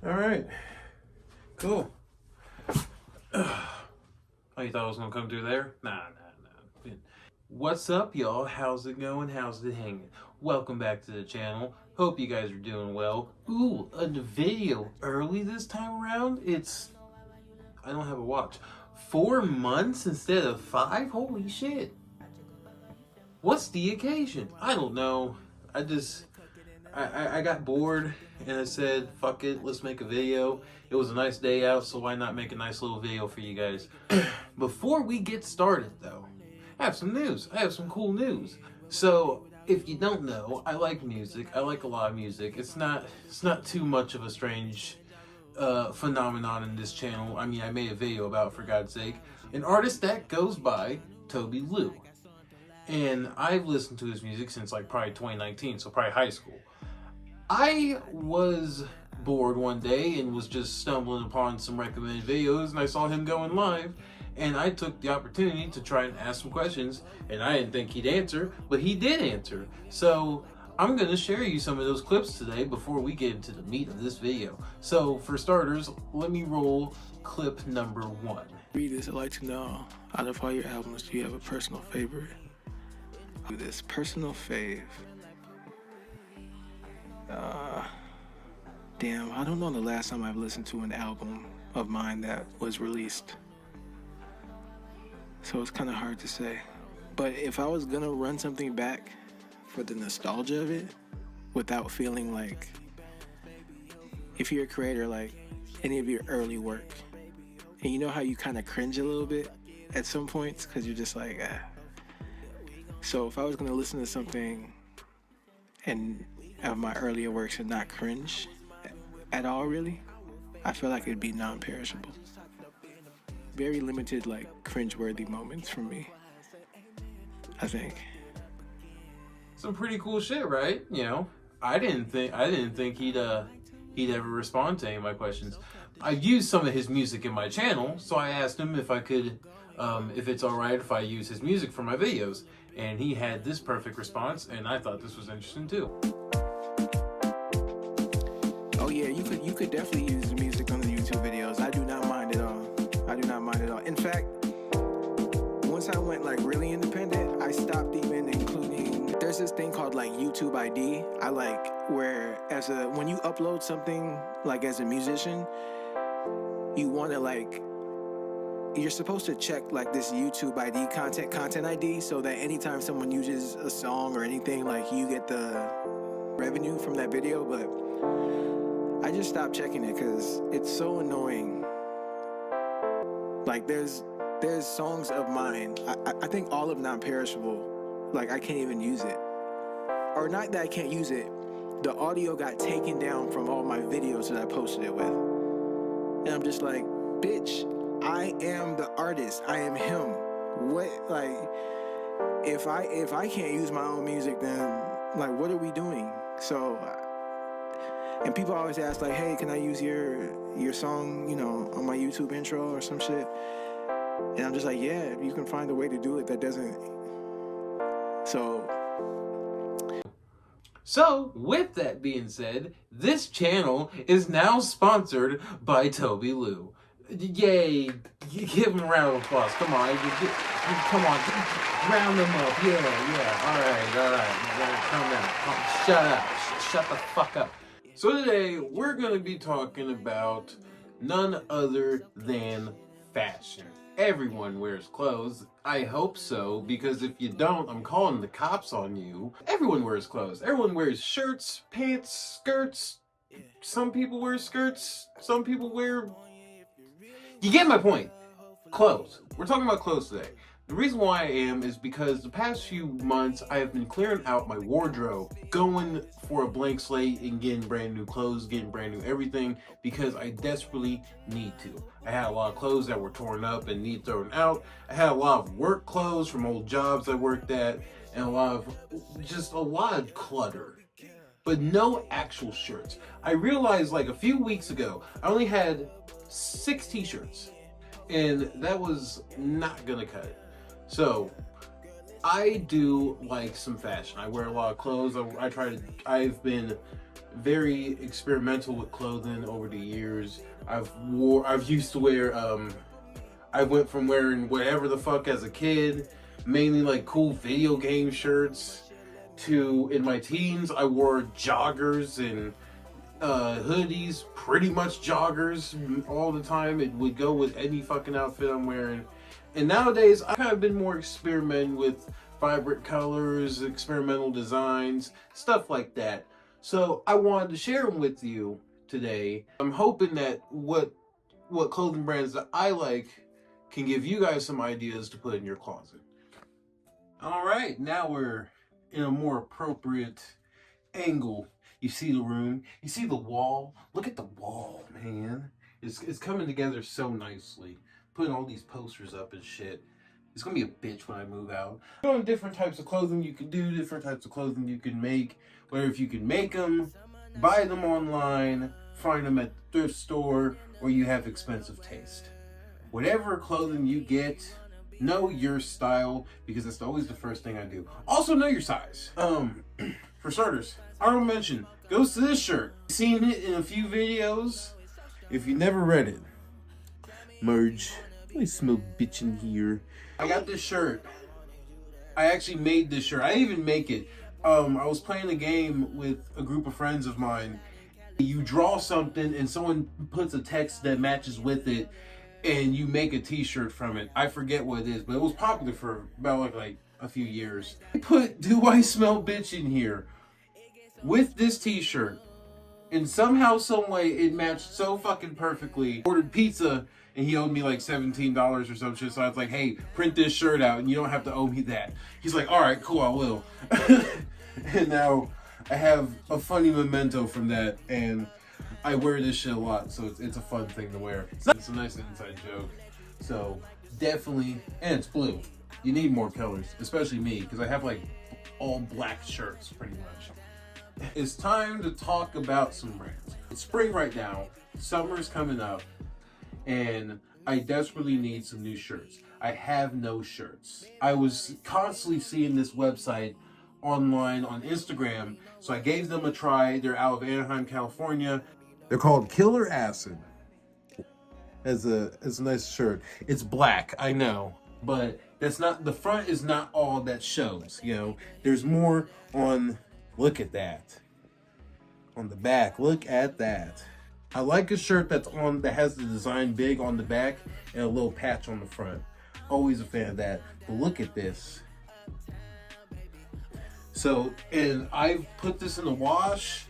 All right, cool. Oh, you thought I was gonna come through there? Nah. What's up, y'all? How's it going? How's it hanging? Welcome back to the channel. Hope you guys are doing well. Ooh, a video early this time around. I don't have a watch. 4 months instead of 5? Holy shit. What's the occasion? I don't know. I got bored and I said, fuck it, let's make a video. It was a nice day out, so why not make a nice little video for you guys? Before we get started though, I have some news. I have some cool news. So, if you don't know, I like music. I like a lot of music. It's not too much of a strange phenomenon in this channel. I mean, I made a video about it, for God's sake. An artist that goes by Tobi. And I've listened to his music since like probably 2019, so probably high school. I was bored one day and was just stumbling upon some recommended videos, and I saw him going live, and I took the opportunity to try and ask some questions, and I didn't think he'd answer, but he did answer. So I'm going to share you some of those clips today before we get into the meat of this video. So for starters, let me roll clip number 1. Readers, I'd like to know, out of all your albums, do you have a personal favorite? This personal fave. Damn, I don't know the last time I've listened to an album of mine that was released. So it's kind of hard to say. But if I was gonna run something back for the nostalgia of it, without feeling like, if you're a creator, like any of your early work, and you know how you kind of cringe a little bit at some points because you're just like, So if I was gonna listen to something and of my earlier works and not cringe at all, really, I feel like it'd be non-perishable. Very limited, like, cringe-worthy moments for me, I think. Some pretty cool shit, right? You know, I didn't think he'd ever respond to any of my questions. I've used some of his music in my channel, so I asked him if I could, if it's all right if I use his music for my videos, and he had this perfect response, and I thought this was interesting too. Oh yeah, you could definitely use the music on the YouTube videos. I do not mind at all. I do not mind at all. In fact, once I went like really independent, I stopped even including. There's this thing called like YouTube ID. I like where when you upload something like as a musician, you want to like. You're supposed to check like this YouTube ID, content ID, so that anytime someone uses a song or anything, like you get the revenue from that video. But I just stopped checking it because it's so annoying. Like there's songs of mine, I think all of Non-Perishable, like I can't even use it. Or not that I can't use it, the audio got taken down from all my videos that I posted it with. And I'm just like, bitch, I am the artist. I am him. What, like, if I can't use my own music, then like, what are we doing? So, and people always ask like, hey, can I use your song, you know, on my YouTube intro or some shit? And I'm just like, yeah, you can find a way to do it that doesn't. So, with that being said, this channel is now sponsored by Tobi. Yay! Give him a round of applause. Come on, come on, round them up. Yeah. All right. Calm down. Shut up. Shut the fuck up. So today we're gonna be talking about none other than fashion. Everyone wears clothes. I hope so, because if you don't, I'm calling the cops on you. Everyone wears clothes. Everyone wears shirts, pants, skirts. Some people wear skirts. Some people wear. You get my point. Clothes. We're talking about clothes today. The reason why I am is because the past few months I have been clearing out my wardrobe, going for a blank slate and getting brand new clothes, getting brand new everything, because I desperately need to. I had a lot of clothes that were torn up and need thrown out. I had a lot of work clothes from old jobs I worked at, and a lot of clutter. But no actual shirts. I realized like a few weeks ago, I only had 6 t-shirts, and that was not gonna cut it. So I do like some fashion. I wear a lot of clothes. I've been very experimental with clothing over the years. I've used to wear, I went from wearing whatever the fuck as a kid, mainly like cool video game shirts, to in my teens, I wore joggers and hoodies, pretty much joggers all the time. It would go with any fucking outfit I'm wearing. And nowadays, I've kind of been more experimenting with vibrant colors, experimental designs, stuff like that. So I wanted to share them with you today. I'm hoping that what clothing brands that I like can give you guys some ideas to put in your closet. All right, now we're in a more appropriate angle. You see the room, you see the wall. Look at the wall, man. It's coming together so nicely. Putting all these posters up and shit. It's gonna be a bitch when I move out. Different types of clothing you can do, different types of clothing you can make. Whether if you can make them, buy them online, find them at the thrift store, or you have expensive taste. Whatever clothing you get, know your style, because that's always the first thing I do. Also know your size. For starters, I don't mention, goes to this shirt. Seen it in a few videos. If you never read it, merge. I smell bitch in here. I got this shirt. I actually made this shirt. I didn't even make it. I was playing a game with a group of friends of mine. You draw something and someone puts a text that matches with it, and you make a t-shirt from it. I forget what it is, but it was popular for about like a few years. I put "Do I Smell Bitch" in here with this t-shirt, and somehow, some way, it matched so fucking perfectly. Ordered pizza, and he owed me like $17 or some shit, so I was like, hey, print this shirt out, and you don't have to owe me that. He's like, all right, cool, I will. And now I have a funny memento from that, and I wear this shit a lot, so it's a fun thing to wear. It's a nice inside joke. So definitely, and it's blue. You need more colors, especially me, because I have like all black shirts pretty much. It's time to talk about some brands. It's spring right now, summer's coming up, and I desperately need some new shirts. I have no shirts. I was constantly seeing this website online on Instagram, so I gave them a try. They're out of Anaheim, California. They're called Killer Acid. As a nice shirt. It's black, I know, but that's not, the front is not all that shows, you know. There's more on, look at that. On the back, look at that. I like a shirt that has the design big on the back and a little patch on the front. Always a fan of that. But look at this. So, and I've put this in the wash.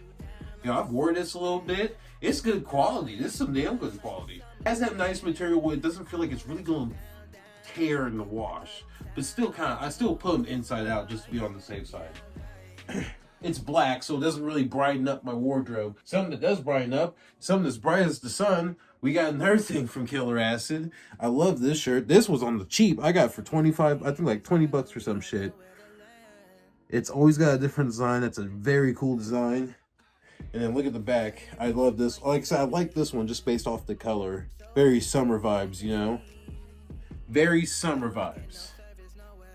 You know, I've worn this a little bit. It's good quality. This is some damn good quality. It has that nice material where it doesn't feel like it's really going to tear in the wash. But still I still put them inside out just to be on the safe side. It's black, so it doesn't really brighten up my wardrobe. Something that does brighten up, something that's bright as the sun. We got another thing from Killer Acid. I love this shirt. This was on the cheap. I got it for 25, I think like 20 bucks for some shit. It's always got a different design. That's a very cool design. And then look at the back. I love this. Like I said, I like this one just based off the color. Very summer vibes, you know? Very summer vibes.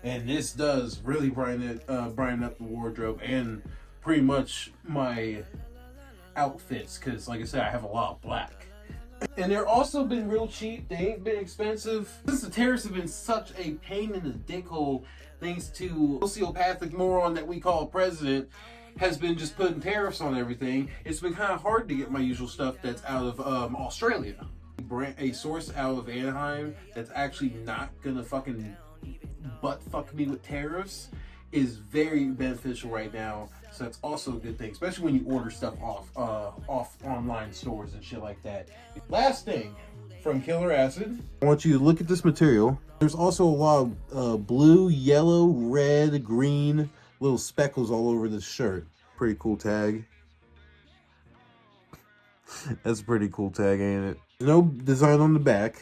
And this does really brighten up the wardrobe and pretty much my outfits, because like I said, I have a lot of black. And they're also been real cheap. They ain't been expensive. Since the tariffs have been such a pain in the dick hole, thanks to sociopathic moron that we call president, has been just putting tariffs on everything. It's been kind of hard to get my usual stuff that's out of Australia. A source out of Anaheim that's actually not gonna fucking butt fuck me with tariffs is very beneficial right now. So that's also a good thing, especially when you order stuff off online stores and shit like that. Last thing from Killer Acid, I want you to look at this material. There's also a lot of blue, yellow, red, green little speckles all over this shirt. Pretty cool tag. That's a pretty cool tag, ain't it? No design on the back,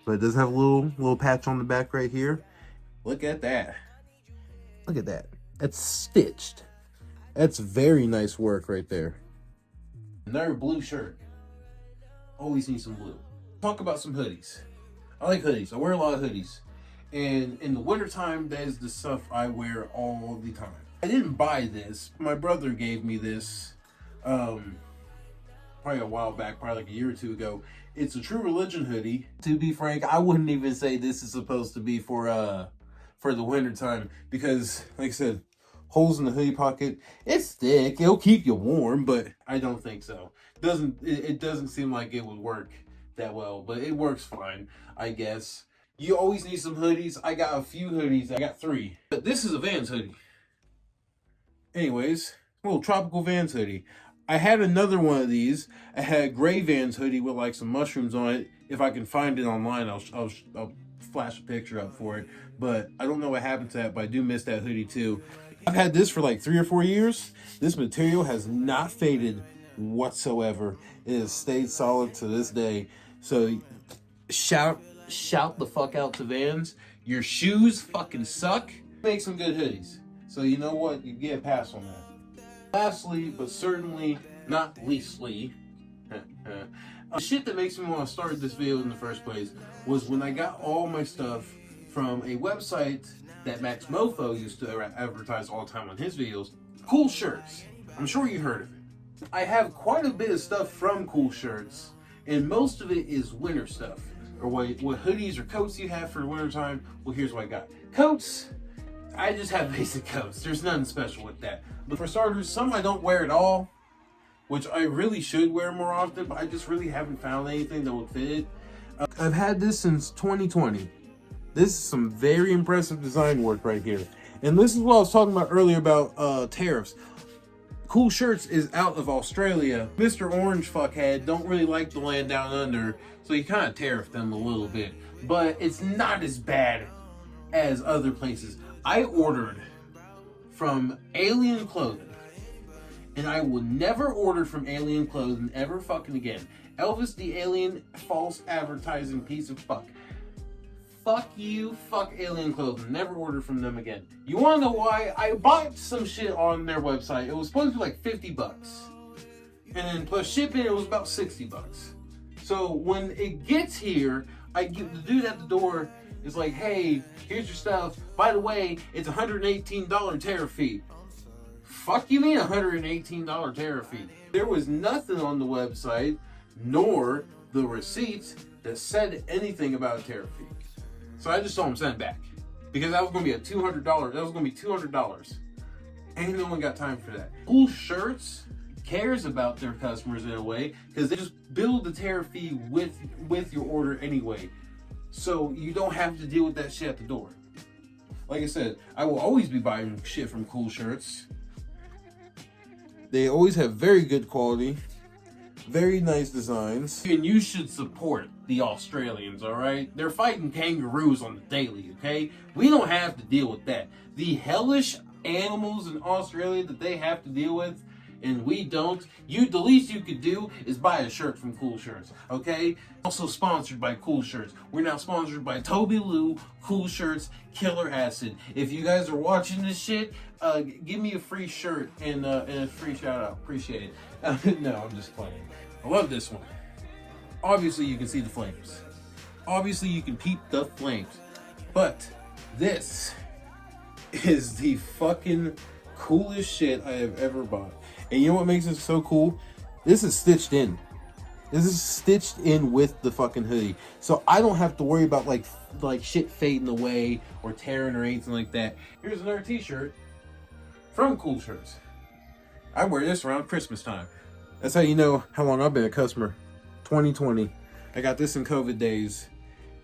but it does have a little patch on the back right here. Look at that. Look at that. That's stitched. That's very nice work right there. Another blue shirt. Always need some blue. Talk about some hoodies. I like hoodies. I wear a lot of hoodies. And in the wintertime, that is the stuff I wear all the time. I didn't buy this. My brother gave me this probably a while back, probably like a year or two ago. It's a True Religion hoodie. To be frank, I wouldn't even say this is supposed to be for the wintertime because, like I said, holes in the hoodie pocket. It's thick. It'll keep you warm, but I don't think so. It doesn't seem like it would work that well, but it works fine, I guess. You always need some hoodies. I got a few hoodies. I got 3. But this is a Vans hoodie. Anyways, a little tropical Vans hoodie. I had another one of these. I had a gray Vans hoodie with like some mushrooms on it. If I can find it online, I'll flash a picture up for it. But I don't know what happened to that, but I do miss that hoodie too. I've had this for like 3 or 4 years. This material has not faded whatsoever. It has stayed solid to this day. So shout the fuck out to Vans. Your shoes fucking suck. Make some good hoodies. So you know what? You get a pass on that. Lastly, but certainly not leastly, the shit that makes me want to start this video in the first place was when I got all my stuff from a website that Max Mofo used to advertise all the time on his videos. Cool Shirts. I'm sure you heard of it. I have quite a bit of stuff from Cool Shirts, and most of it is winter stuff. Or what hoodies or coats you have for the winter time. Well, here's what I got. Coats, I just have basic coats. There's nothing special with that. But for starters, some I don't wear at all, which I really should wear more often, but I just really haven't found anything that would fit it. I've had this since 2020. This is some very impressive design work right here. And this is what I was talking about earlier about tariffs. Cool Shirts is out of Australia. Mr. Orange fuckhead don't really like the land down under, so he kind of tariffed them a little bit. But it's not as bad as other places. I ordered from Alien Clothing, and I will never order from Alien Clothing ever fucking again. Elvis the Alien, false advertising piece of fuck. Fuck you, fuck Alien Clothing. Never order from them again. You wanna know why? I bought some shit on their website. It was supposed to be like 50 bucks. And then plus shipping, it was about 60 bucks. So when it gets here, I get the dude at the door is like, hey, here's your stuff. By the way, it's $118 tariff fee. Fuck you mean $118 tariff fee? There was nothing on the website, nor the receipts that said anything about a tariff fee. So I just told him send it back. Because that was going to be $200. That was going to be $200. Ain't no one got time for that. Cool Shirts cares about their customers in a way because they just build the tariff fee with your order anyway. So you don't have to deal with that shit at the door. Like I said, I will always be buying shit from Cool Shirts. They always have very good quality. Very nice designs. And you should support the Australians, alright? They're fighting kangaroos on the daily, okay? We don't have to deal with that. The hellish animals in Australia that they have to deal with, and we don't. The least you could do is buy a shirt from Cool Shirts, okay? Also sponsored by Cool Shirts. We're now sponsored by Tobi Lou, Cool Shirts, Killer Acid. If you guys are watching this shit, give me a free shirt and a free shout out. Appreciate it. No, I'm just playing. I love this one. Obviously, you can see the flames. Obviously, you can peep the flames. But this is the fucking coolest shit I have ever bought. And you know what makes it so cool? This is stitched in. This is stitched in with the fucking hoodie. So I don't have to worry about like shit fading away or tearing or anything like that. Here's another t-shirt from Cool Shirts. I wear this around Christmas time. That's how you know how long I've been a customer. 2020. I got this in COVID days.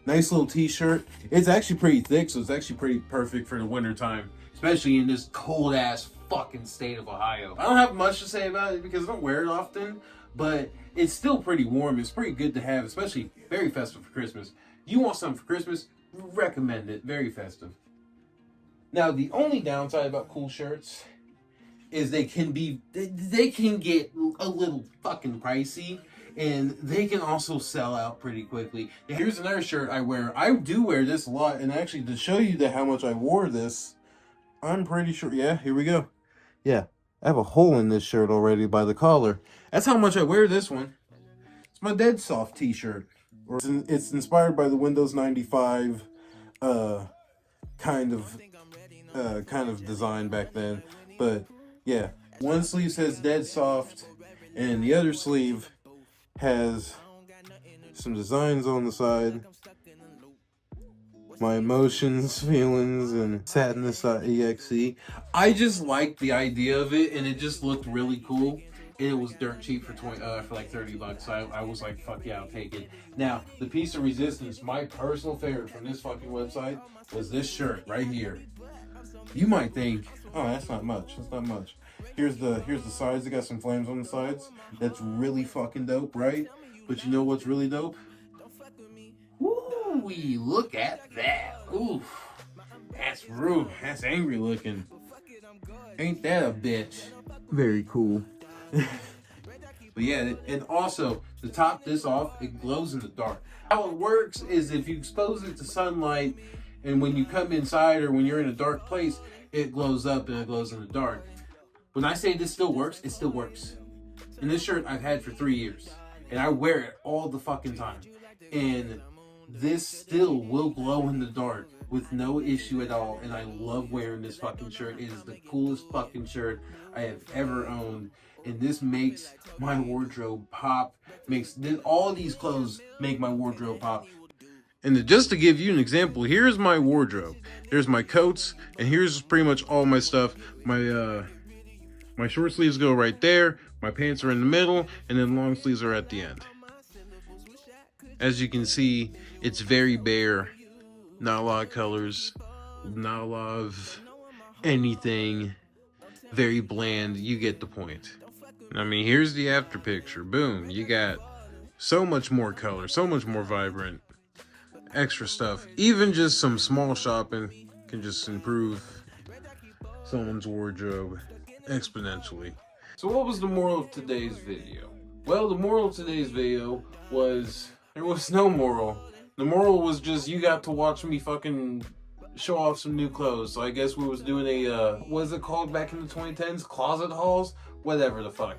Nice little t-shirt. It's actually pretty thick, so it's actually pretty perfect for the winter time. Especially in this cold ass fucking state of Ohio. I don't have much to say about it because I don't wear it often, but it's still pretty warm. It's pretty good to have, especially very festive for Christmas. You want something for Christmas? Recommend it. Very festive. Now, the only downside about Cool Shirts is they can get a little fucking pricey, and they can also sell out pretty quickly. Here's another shirt I wear. I do wear this a lot, and actually to show you how much I wore this, I'm pretty sure, yeah, here we go. Yeah, I have a hole in this shirt already by the collar. That's how much I wear this one. It's my Dead Soft t-shirt. It's inspired by the Windows 95 kind of design back then. But yeah, one sleeve says dead soft, and the other sleeve has some designs on the side. My emotions, feelings, and sadness.exe. I just liked the idea of it, and it just looked really cool. And it was dirt cheap for like $30. So I was like, fuck yeah, I'll take it. Now, the piece of resistance, my personal favorite from this fucking website was this shirt right here. You might think, oh, that's not much. That's not much. Here's the sides. It got some flames on the sides. That's really fucking dope, right? But you know what's really dope? Woo! Look at that. Oof. That's rude. That's angry looking. Ain't that a bitch? Very cool. But yeah, and also to top this off, it glows in the dark. How it works is if you expose it to sunlight, and when you come inside or when you're in a dark place, it glows up and it glows in the dark. When I say this still works, it still works. And this shirt I've had for 3 years, and I wear it all the fucking time. And this still will glow in the dark with no issue at all. And I love wearing this fucking shirt. It is the coolest fucking shirt I have ever owned. And this makes my wardrobe pop. All these clothes make my wardrobe pop. And just to give you an example, here's my wardrobe. There's my coats, and here's pretty much all my stuff. My short sleeves go right there. My pants are in the middle, and then long sleeves are at the end. As you can see, it's very bare. Not a lot of colors. Not a lot of anything. Very bland. You get the point. I mean, here's the after picture. Boom. You got so much more color, so much more vibrant. Extra stuff. Even just some small shopping can just improve someone's wardrobe exponentially. So what was the moral of today's video? Well, the moral of today's video was there was no moral. The moral was just you got to watch me fucking show off some new clothes. So I guess we was doing a what is it called back in the 2010s? Closet hauls? Whatever the fuck.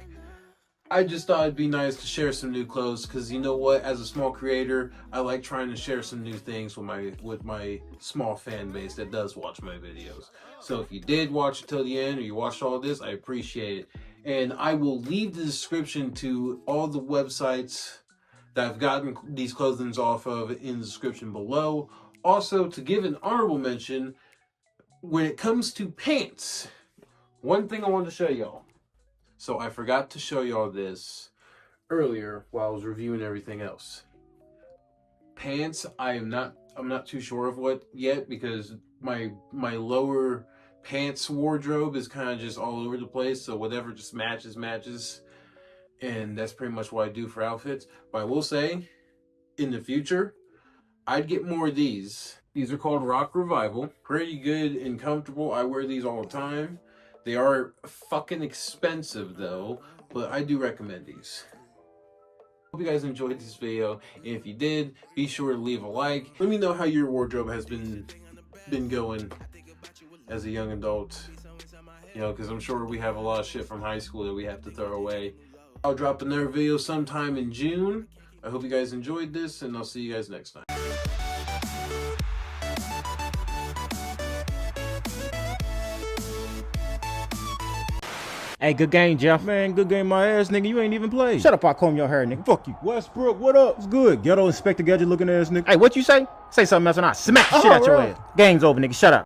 I just thought it'd be nice to share some new clothes, because you know what, as a small creator, I like trying to share some new things with my small fan base that does watch my videos. So if you did watch it till the end, or you watched all this, I appreciate it. And I will leave the description to all the websites that I've gotten these clothings off of in the description below. Also, to give an honorable mention, when it comes to pants, one thing I wanted to show y'all. So I forgot to show y'all this earlier while I was reviewing everything else. Pants, I'm not too sure of what yet, because my lower pants wardrobe is kind of just all over the place. So whatever just matches. And that's pretty much what I do for outfits. But I will say, in the future, I'd get more of these. These are called Rock Revival. Pretty good and comfortable. I wear these all the time. They are fucking expensive though, but I do recommend these. Hope you guys enjoyed this video, and if you did, be sure to leave a like. Let me know how your wardrobe has been going as a young adult. You know, because I'm sure we have a lot of shit from high school that we have to throw away. I'll drop another video sometime in June. I hope you guys enjoyed this, and I'll see you guys next time. Hey, good game, Jeff. Man, good game my ass, nigga. You ain't even played. Shut up, I'll comb your hair, nigga. Fuck you. Westbrook, what up? It's good. Ghetto Inspector Gadget looking ass, nigga. Hey, what you say? Say something else and I'll smack the shit out your ass. Game's over, nigga. Shut up.